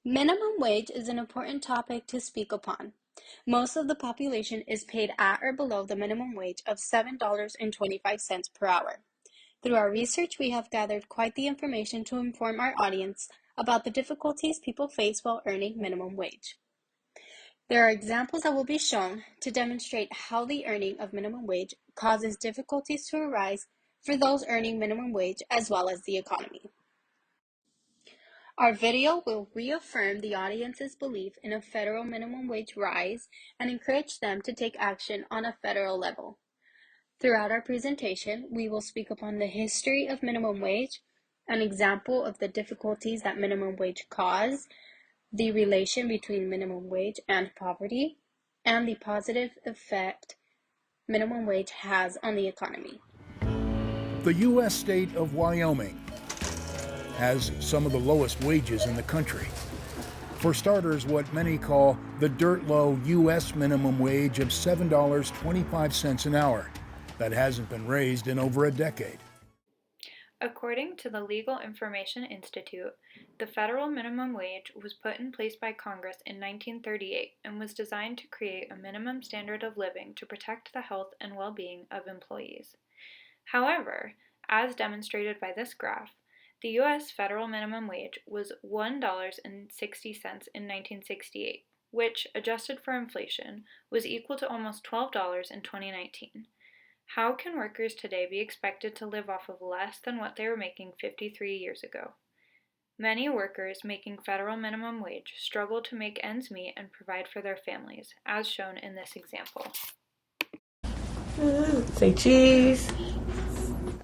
Minimum wage is an important topic to speak upon. Most of the population is paid at or below the minimum wage of $7.25 per hour. Through our research, we have gathered quite the information to inform our audience about the difficulties people face while earning minimum wage. There are examples that will be shown to demonstrate how the earning of minimum wage causes difficulties to arise for those earning minimum wage as well as the economy. Our video will reaffirm the audience's belief in a federal minimum wage rise and encourage them to take action on a federal level. Throughout our presentation, we will speak upon the history of minimum wage, an example of the difficulties that minimum wage cause, the relation between minimum wage and poverty, and the positive effect minimum wage has on the economy. The U.S. state of Wyoming has some of the lowest wages in the country. For starters, what many call the dirt low U.S. minimum wage of $7.25 an hour. That hasn't been raised in over a decade. According to the Legal Information Institute, the federal minimum wage was put in place by Congress in 1938 and was designed to create a minimum standard of living to protect the health and well-being of employees. However, as demonstrated by this graph, the U.S. federal minimum wage was $1.60 in 1968, which, adjusted for inflation, was equal to almost $12 in 2019. How can workers today be expected to live off of less than what they were making 53 years ago? Many workers making federal minimum wage struggle to make ends meet and provide for their families, as shown in this example. Say cheese.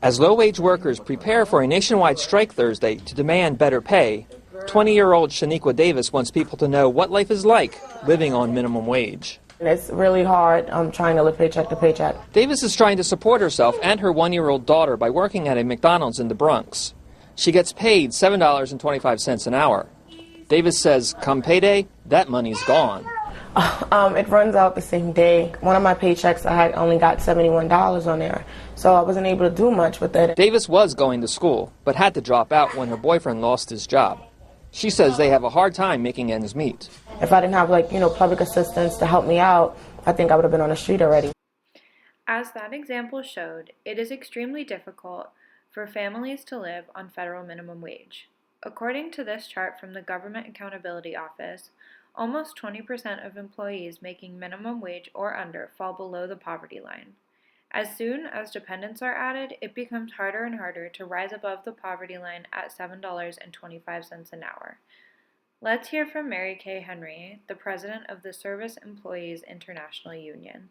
As low-wage workers prepare for a nationwide strike Thursday to demand better pay, 20-year-old Shaniqua Davis wants people to know what life is like living on minimum wage. It's really hard. I'm trying to live paycheck to paycheck. Davis is trying to support herself and her 1-year-old daughter by working at a McDonald's in the Bronx. She gets paid $7.25 an hour. Davis says, come payday, that money's gone. It runs out the same day. One of my paychecks, I had only got $71 on there, so I wasn't able to do much with it. Davis was going to school, but had to drop out when her boyfriend lost his job. She says they have a hard time making ends meet. If I didn't have, public assistance to help me out, I think I would have been on the street already. As that example showed, it is extremely difficult for families to live on federal minimum wage. According to this chart from the Government Accountability Office, almost 20% of employees making minimum wage or under fall below the poverty line. As soon as dependents are added, it becomes harder and harder to rise above the poverty line at $7.25 an hour. Let's hear from Mary Kay Henry, the president of the Service Employees International Union.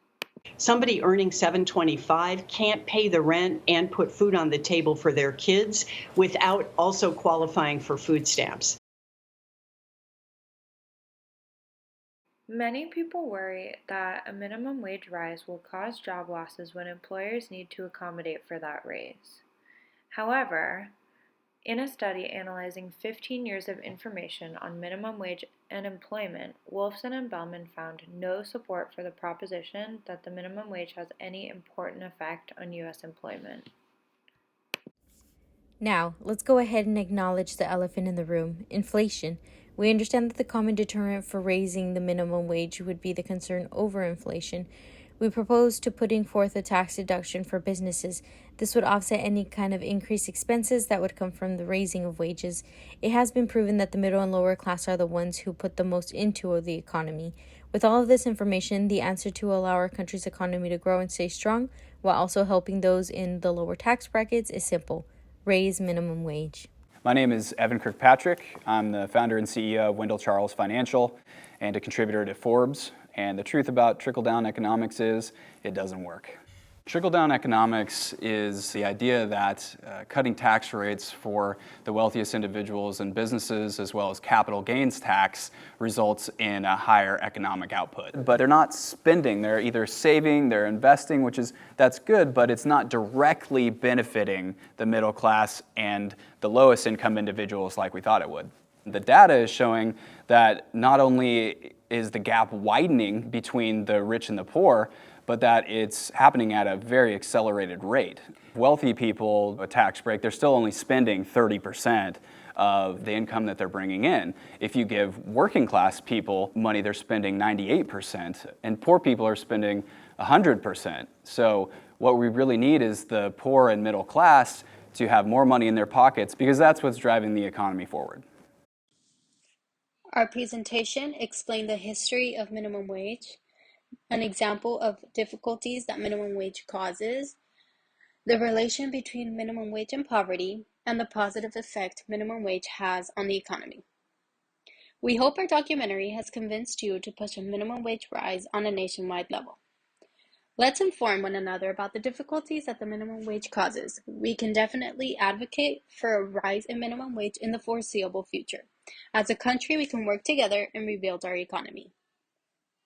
Somebody earning $7.25 can't pay the rent and put food on the table for their kids without also qualifying for food stamps. Many people worry that a minimum wage rise will cause job losses when employers need to accommodate for that raise. However, in a study analyzing 15 years of information on minimum wage and employment, Wolfson and Bellman found no support for the proposition that the minimum wage has any important effect on U.S. employment. Now, let's go ahead and acknowledge the elephant in the room, inflation. We understand that the common deterrent for raising the minimum wage would be the concern over inflation. We propose to putting forth a tax deduction for businesses. This would offset any kind of increased expenses that would come from the raising of wages. It has been proven that the middle and lower class are the ones who put the most into the economy. With all of this information, the answer to allow our country's economy to grow and stay strong while also helping those in the lower tax brackets is simple. Raise minimum wage. My name is Evan Kirkpatrick. I'm the founder and CEO of Wendell Charles Financial and a contributor to Forbes. And the truth about trickle-down economics is it doesn't work. Trickle-down economics is the idea that cutting tax rates for the wealthiest individuals and businesses, as well as capital gains tax, results in a higher economic output. But they're not spending, they're either saving, they're investing, that's good, but it's not directly benefiting the middle class and the lowest income individuals like we thought it would. The data is showing that not only is the gap widening between the rich and the poor, but that it's happening at a very accelerated rate. Wealthy people, a tax break, they're still only spending 30% of the income that they're bringing in. If you give working class people money, they're spending 98%, and poor people are spending 100%. So what we really need is the poor and middle class to have more money in their pockets, because that's what's driving the economy forward. Our presentation explained the history of minimum wage, an example of difficulties that minimum wage causes, the relation between minimum wage and poverty, and the positive effect minimum wage has on the economy. We hope our documentary has convinced you to push a minimum wage rise on a nationwide level. Let's inform one another about the difficulties that the minimum wage causes. We can definitely advocate for a rise in minimum wage in the foreseeable future. As a country, we can work together and rebuild our economy.